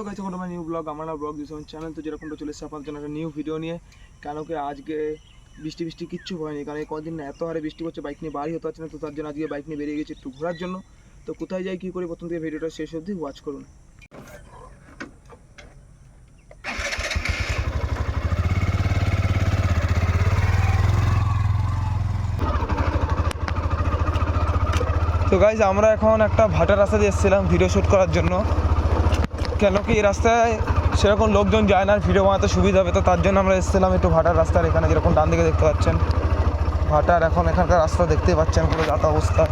Hello guys, আমার new blog আমার blog দিয়েছে চ্যানেল। তো যেরকমটা চলে এসেছে আপনাদের জন্য একটা নিউ ভিডিও নিয়ে। কেন কি আজকে বৃষ্টি কিচ্ছু হয়নি, কারণ এই কদিন এত হারে বৃষ্টি হচ্ছে, বাইক নিয়ে বাড়ি হতে পারছে না। তো তার জন্য আজকে বাইক নিয়ে বেরিয়ে গেছি একটু ঘোরার জন্য। তো কোথায় যাই কী করি প্রথম থেকে ভিডিওটা শেষ অবধি ওয়াচ করুন। তো গাইজ আমরা এখন একটা ভাটার রাস্তা দিয়ে এসেছিলাম ভিডিও শ্যুট করার জন্য। কেন কি এই রাস্তায় সেরকম লোকজন যায় না, ভিডিও বানাতে সুবিধা হবে। তো তার জন্য আমরা এসেছিলাম একটু ভাটার রাস্তার এখানে, যেরকম ডান দিকে দেখতে পাচ্ছেন ভাটার। এখন এখানকার রাস্তা দেখতেই পাচ্ছেন পুরো যাতা অবস্থা।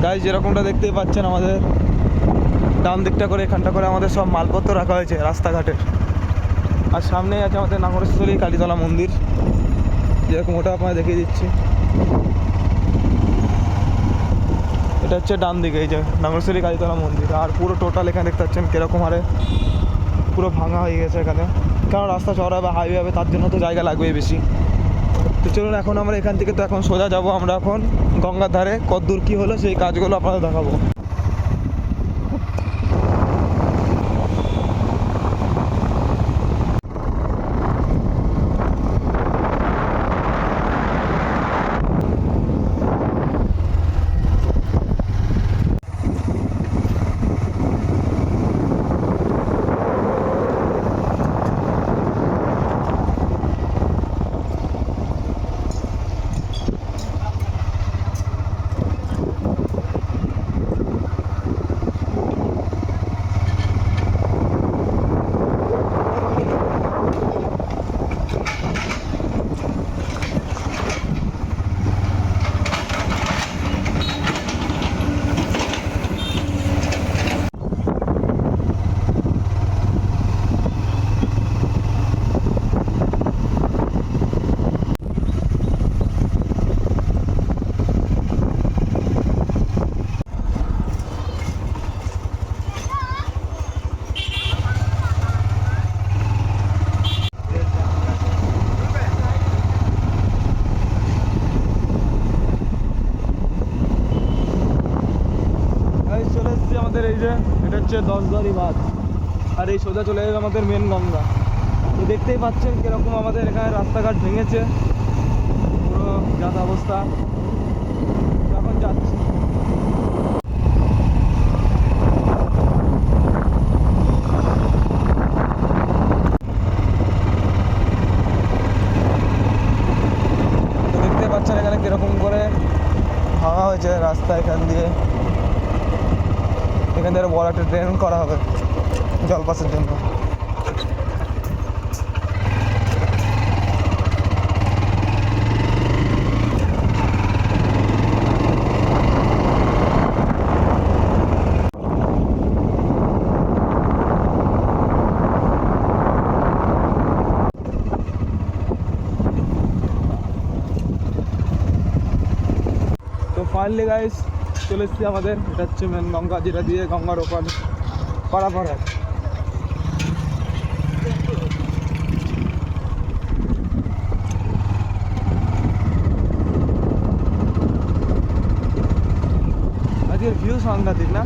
গাইজ যেরকমটা দেখতেই পাচ্ছেন আমাদের ডান দিকটা করে এখানটা করে আমাদের সব মালপত্র রাখা হয়েছে রাস্তাঘাটের। আর সামনেই আছে আমাদের নাগরেশ্বরী কালীতলা মন্দির, যেরকম ওটা আপনাকে দেখিয়ে দিচ্ছি। এটা হচ্ছে ডান দিকে এই যে নাগরেশ্বরী কালীতলা মন্দির। আর পুরো টোটাল এখানে দেখতে পাচ্ছেন কীরকম হারে পুরো ভাঙা হয়ে গেছে এখানে, কারণ রাস্তা চওড়া বা হাইওয়ে হবে, তার জন্য তো জায়গা লাগবেই বেশি। তো চলুন এখন আমরা এখান থেকে তো এখন সোজা যাব আমরা এখন গঙ্গার ধারে। কতদূর কী হলো সেই কাজগুলো আপনাদের দেখাবো। চলে এসেছি আমাদের এই যে, এটা হচ্ছে 10 বাঁধ। আর এই সোজা চলে যাবে আমাদের মেন গঙ্গা। তো দেখতেই পাচ্ছেন কীরকম আমাদের এখানে রাস্তাঘাট ভেঙেছে, পুরো যাতা অবস্থা। এখন যাচ্ছি। তো দেখতে পাচ্ছেন এখানে কীরকম করে ভাঙা হয়েছে রাস্তা। এখান দিয়ে বড় একটা ড্রেন করা হবে জলপাসের জন্য। তো ফাইনালি গাইস চলে এসেছি আমাদের, এটা হচ্ছে মেন গঙ্গা, যেটা দিয়ে গঙ্গার ওপার পারাপার হয়। আজকের ভিউ সাংঘাতিক না?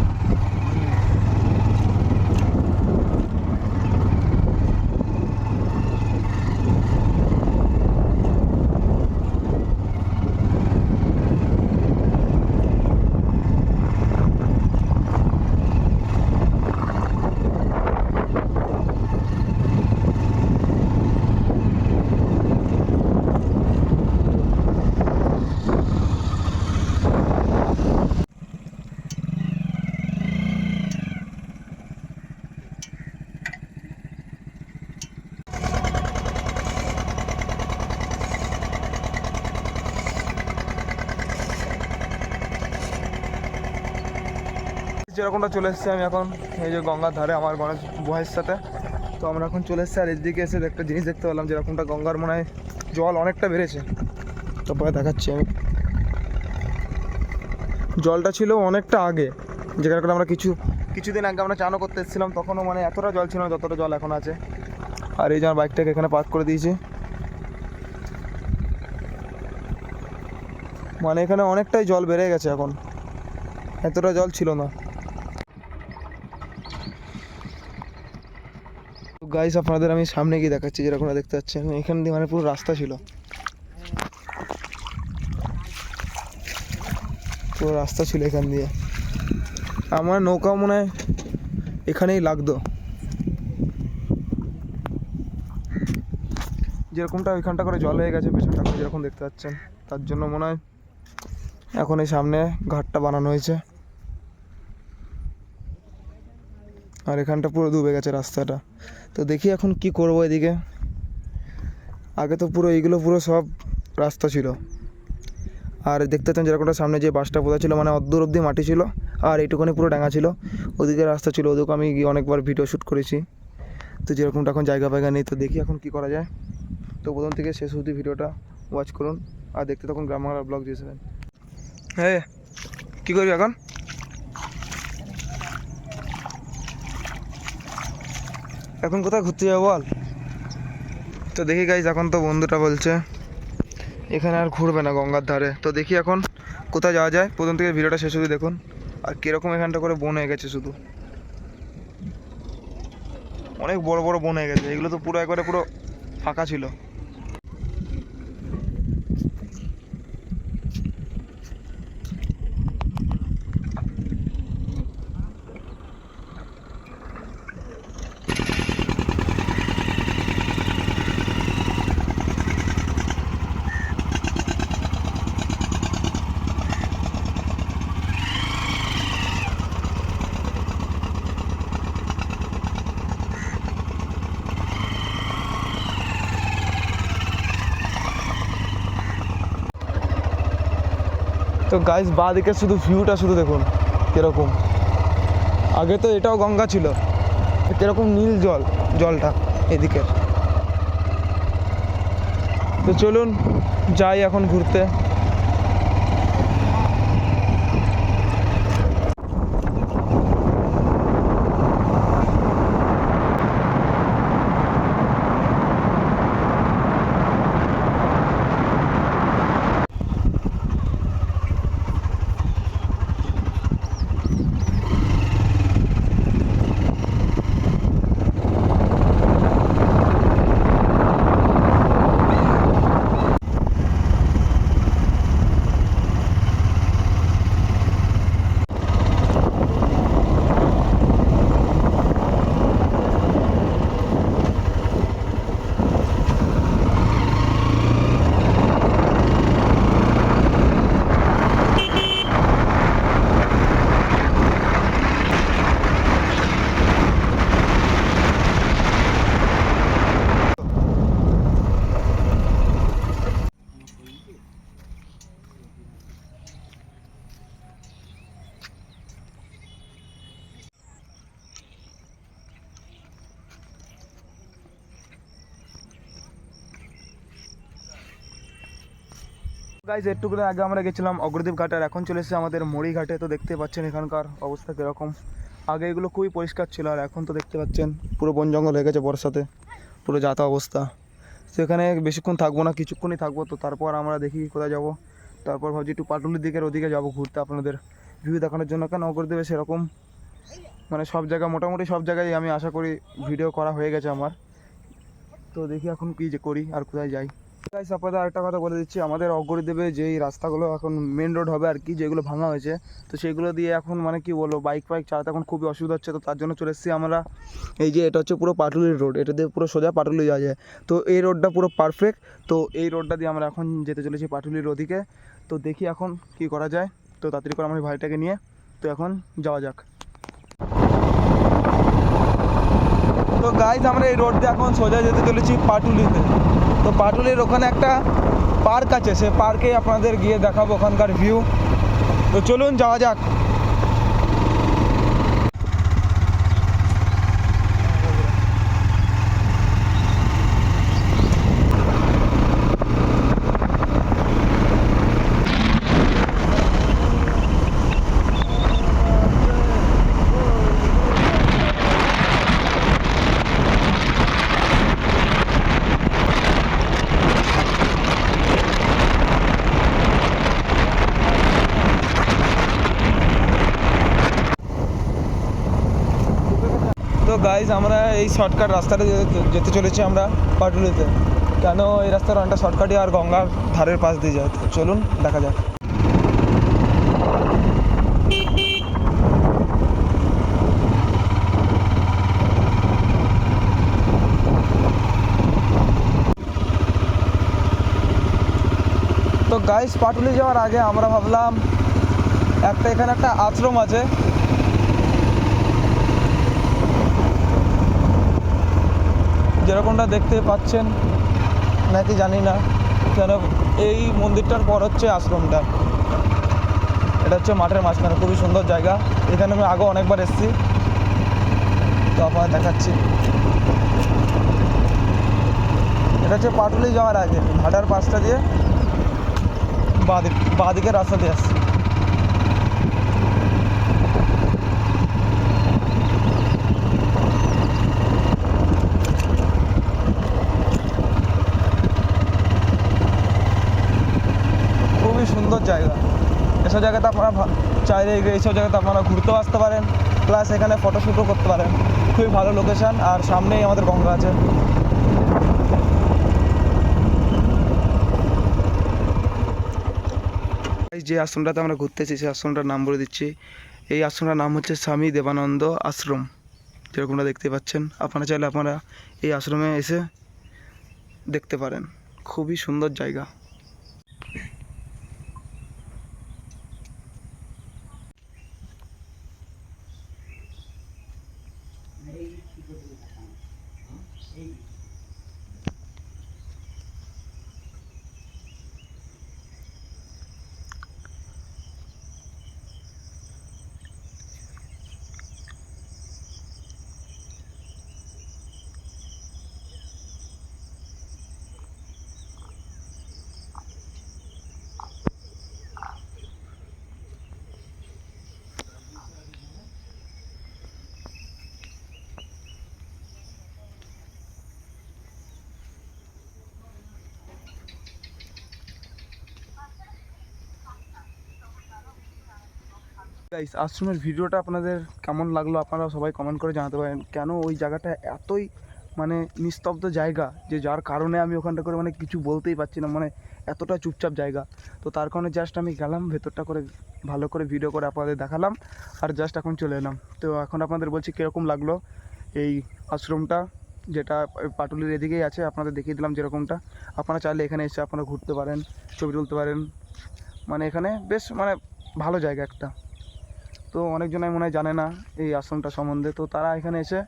যেরকমটা চলে এসেছি আমি এখন এই যে গঙ্গার ধারে আমার গণেশ ভাইয়ের সাথে। তো আমরা এখন চলে এসেছি, আর এদিকে এসে একটা জিনিস দেখতে পেলাম, যেরকমটা গঙ্গার মনে হয় জল অনেকটা বেড়েছে। তারপরে দেখাচ্ছি আমি, জলটা ছিল অনেকটা আগে, যেখানে করে আমরা কিছুদিন আগে আমরা চানও করতে এসেছিলাম, তখনও মানে এতটা জল ছিল না যতটা জল এখন আছে। আর এই যে আমার বাইকটাকে এখানে পার্ক করে দিয়েছি, মানে এখানে অনেকটাই জল বেড়ে গেছে, এখন এতটা জল ছিল না। তো গাইস আপনাদের আমি সামনে গিয়ে দেখাচ্ছি, যেরকম দেখতে পাচ্ছেন এখান দিয়ে মানে পুরো রাস্তা ছিল, পুরো রাস্তা ছিল এখান দিয়ে। আমার নৌকা মনে হয় এখানেই লাগতো, যেরকমটা ওইখানটা করে জল হয়ে গেছে পেছনটা করে যেরকম দেখতে পাচ্ছেন, তার জন্য মনে হয় এখন এই সামনে ঘাটটা বানানো হয়েছে। আর এখানটা পুরো ডুবে গেছে রাস্তাটা। তো দেখি এখন কি করব এদিকে। আগে তো পুরো এইগুলো পুরো সব রাস্তা ছিল, আর দেখতে পাচ্ছেন যেরকমটা সামনে যে বাসটা পোতা ছিল মানে অদ্দূর অব্দি মাটি ছিল, আর এইটুকুনি পুরো ডাঙা ছিল, ওদিকে রাস্তা ছিল, ওদিকে আমি গিয়ে অনেকবার ভিডিও শ্যুট করেছি। তো যেরকমটা এখন জায়গা ফায়গা নেই, তো দেখি এখন কি করা যায়। তো প্রথম থেকে শেষ অবধি ভিডিওটা ওয়াচ করুন, আর দেখতে তখন গ্রাম বাংলার ব্লগ দিয়েছিলেন। হ্যাঁ, কী করবি এখন? এখন কোথায় ঘুরতে যাবো বল? তো দেখি গাইজ, এখন তো বন্ধুটা বলছে এখানে আর ঘুরবে না গঙ্গার ধারে। তো দেখি এখন কোথায় যাওয়া যায়, প্রথম থেকে ভিডিওটা শেষ অবধি দেখুন। আর কীরকম এখানটা করে বন হয়ে গেছে, শুধু অনেক বড় বড় বন হয়ে গেছে, এগুলো তো পুরো একবারে পুরো ফাঁকা ছিল। তো গাইস বাঁ দিকে শুধু ভিউটা শুধু দেখুন কীরকম, আগে তো এটাও গঙ্গা ছিল, কীরকম নীল জলটা এদিকে। তো চলুন যাই এখন ঘুরতে। গাইজ একটু করে আগে আমরা গেছিলাম অগ্রদ্বীপ ঘাটে, আর এখন চলে এসেছি আমাদের মড়ি ঘাটে। তো দেখতে পাচ্ছেন এখানকার অবস্থা কীরকম, আগে এগুলো খুবই পরিষ্কার ছিল, আর এখন তো দেখতে পাচ্ছেন পুরো বন জঙ্গল হয়ে গেছে বর্ষাতে, পুরো যাতা অবস্থা। তো এখানে বেশিক্ষণ থাকবো না, কিছুক্ষণই থাকবো। তো তারপর আমরা দেখি কোথায় যাব, তারপর ভাবছি একটু পাটুলির দিকের ওদিকে যাবো ঘুরতে, আপনাদের ভিউ দেখানোর জন্য। কেন অগ্রদ্বীপে সেরকম মানে সব জায়গা মোটামুটি সব জায়গায় আমি আশা করি ভিডিও করা হয়ে গেছে আমার। তো দেখি এখন কী যে করি আর কোথায় যাই। গাইস আপনাদের আরেকটা কথা বলে দিচ্ছি, আমাদের অগ্রদ্বীপে যেই রাস্তাগুলো এখন মেন রোড হবে আর কি, যেগুলো ভাঙা হয়েছে, তো সেগুলো দিয়ে এখন মানে কি বলবো বাইক চালাতে এখন খুবই অসুবিধা হচ্ছে। তো তার জন্য চলে এসেছি আমরা, এই যে এটা হচ্ছে পুরো পাটুলির রোড, এটা দিয়ে পুরো সোজা পাটুলি যাওয়া যায়। তো এই রোডটা পুরো পারফেক্ট, তো এই রোডটা দিয়ে আমরা এখন যেতে চলেছি পাটুলির ওদিকে। তো দেখি এখন কি করা যায়। তো তাড়াতাড়ি করে আমার ভাইটাকে নিয়ে তো এখন যাওয়া যাক। তো গাইজ আমরা এই রোড দিয়ে এখন সোজা যেতে চলেছি পাটুলিতে। তো পাটুলির ওখানে একটা পার্ক আছে, সে পার্কে আপনাদের গিয়ে দেখাবো ওখানকার ভিউ। তো চলুন যাওয়া যাক। গাইজ আমরা এই শর্টকাট রাস্তাটা যেতে চলেছি আমরা পাটুলিতে। কেন এই রাস্তার অনেকটা শর্টকাটই আর গঙ্গার ধারের পাশ দিয়ে যায়। তো চলুন দেখা যাক। তো গাইজ পাটুলি যাওয়ার আগে আমরা ভাবলাম এখানে একটা আশ্রম আছে, যেরকমটা দেখতে পাচ্ছেন নাকি জানি না, কেন এই মন্দিরটার পর হচ্ছে আশ্রমটা। এটা হচ্ছে মাঠের মাঝখানে, খুবই সুন্দর জায়গা। এখানে আমি আগেও অনেকবার এসেছি, তো আপনাদের দেখাচ্ছি। এটা হচ্ছে পাটুলি যাওয়ার আগে ঘাটার পাশটা দিয়ে বাঁদিকের রাস্তা দিয়ে আসছি। খুবই সুন্দর জায়গা। এসব জায়গাতে আপনারা চাইলে এইসব জায়গাতে আপনারা ঘুরতেও আসতে পারেন, প্লাস এখানে ফটোশ্যুটও করতে পারেন। খুবই ভালো লোকেশান, আর সামনেই আমাদের গঙ্গা আছে। যে আশ্রমটাতে আমরা ঘুরতেছি সেই আশ্রমটার নাম বলে দিচ্ছি। এই আশ্রমটার নাম হচ্ছে স্বামী দেবানন্দ আশ্রম, যেরকমটা দেখতে পাচ্ছেন। আপনারা চাইলে আপনারা এই আশ্রমে এসে দেখতে পারেন, খুবই সুন্দর জায়গা। গাইস, আশ্রমের ভিডিওটা আপনাদের কেমন লাগলো আপনারা সবাই কমেন্ট করে জানাতে পারেন। কেন ওই জায়গাটা এতই নিস্তব্ধ জায়গা, যে যার কারণে আমি ওখানটা করে কিছু বলতেই পারছি না, এতটা চুপচাপ জায়গা। তো তার কারণে জাস্ট আমি গেলাম ভেতরটা করে, ভালো করে ভিডিও করে আপনাদের দেখালাম, আর জাস্ট এখন চলে এলাম। তো এখন আপনাদের বলছি কীরকম লাগলো এই আশ্রমটা, যেটা পাটুলির এদিকেই আছে। আপনাদের দেখিয়ে দিলাম যেরকমটা। আপনারা চাইলে এখানে এসে আপনারা ঘুরতে পারেন, ছবি তুলতে পারেন। এখানে বেশ ভালো জায়গা একটা। তো অনেকজনাই মনে হয় জানে না এই আশ্রমটা সম্বন্ধে, তো তারা এখানে এসে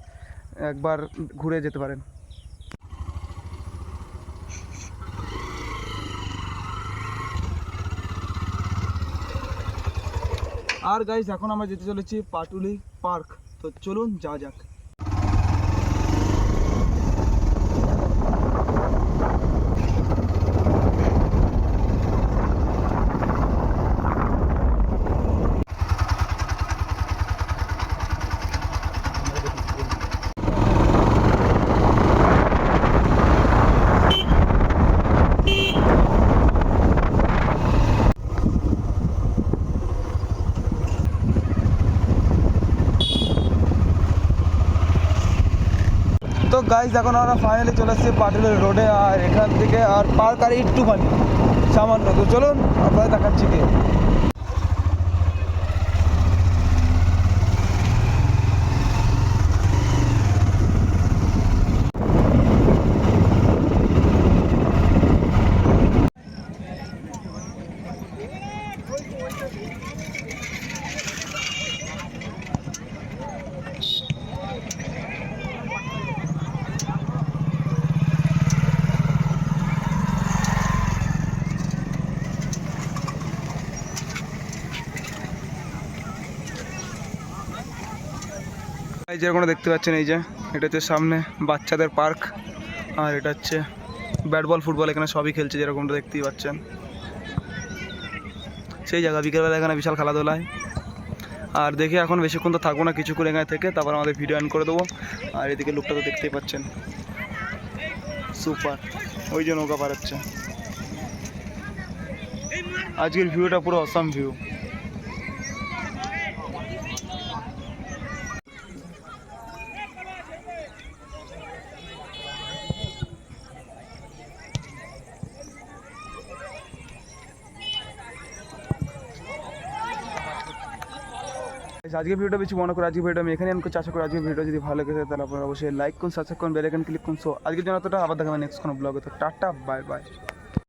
একবার ঘুরে যেতে পারেন। আর গাইস, এখন আমরা যেতে চলেছি পাটুলি পার্ক। তো চলুন যা যাক। তো গাইজ, এখন আমরা ফাইনালি চলে এসেছি পাটুলির রোডে, আর এখান থেকে আর পার্ক আর একটুখানি সামান্য। তো চলুন আপনাদের দেখাচ্ছি কি। যেরকম দেখতে পাচ্ছেন, এই যে এটা হচ্ছে সামনে বাচ্চাদের পার্ক, আর এটা হচ্ছে ব্যাট বল ফুটবল, এখানে সবই খেলছে যেরকমটা দেখতেই পাচ্ছেন। সেই জায়গা বিকেলবেলা এখানে বিশাল খেলাধুলায়। আর দেখি এখন বেশিক্ষণ তো থাকবো না, কিছুক্ষণ এখানে থেকে তারপর আমাদের ভিডিও অন করে দেবো। আর এদিকে লুকটা তো দেখতেই পাচ্ছেন, সুপার। ওই যে নৌকা পার হচ্ছে। আজকের ভিউটা পুরো অসাম ভিউ। আজকে ভিডিওটা বেশি মনে করে আজকে ভিডিও আমি এখানে আনতে চাষা করি। আজকে ভিডিও যদি ভালো লাগে তাহলে আপনারা অবশ্যই লাইক করুন, সাবস্ক্রাইব করুন, বেল আইকন ক্লিক করুন। সো আজকের জন্য এতটা, আবার দেখাবেন নেক্সট কোনো ব্লগে। তো টাটা, বাই বাই।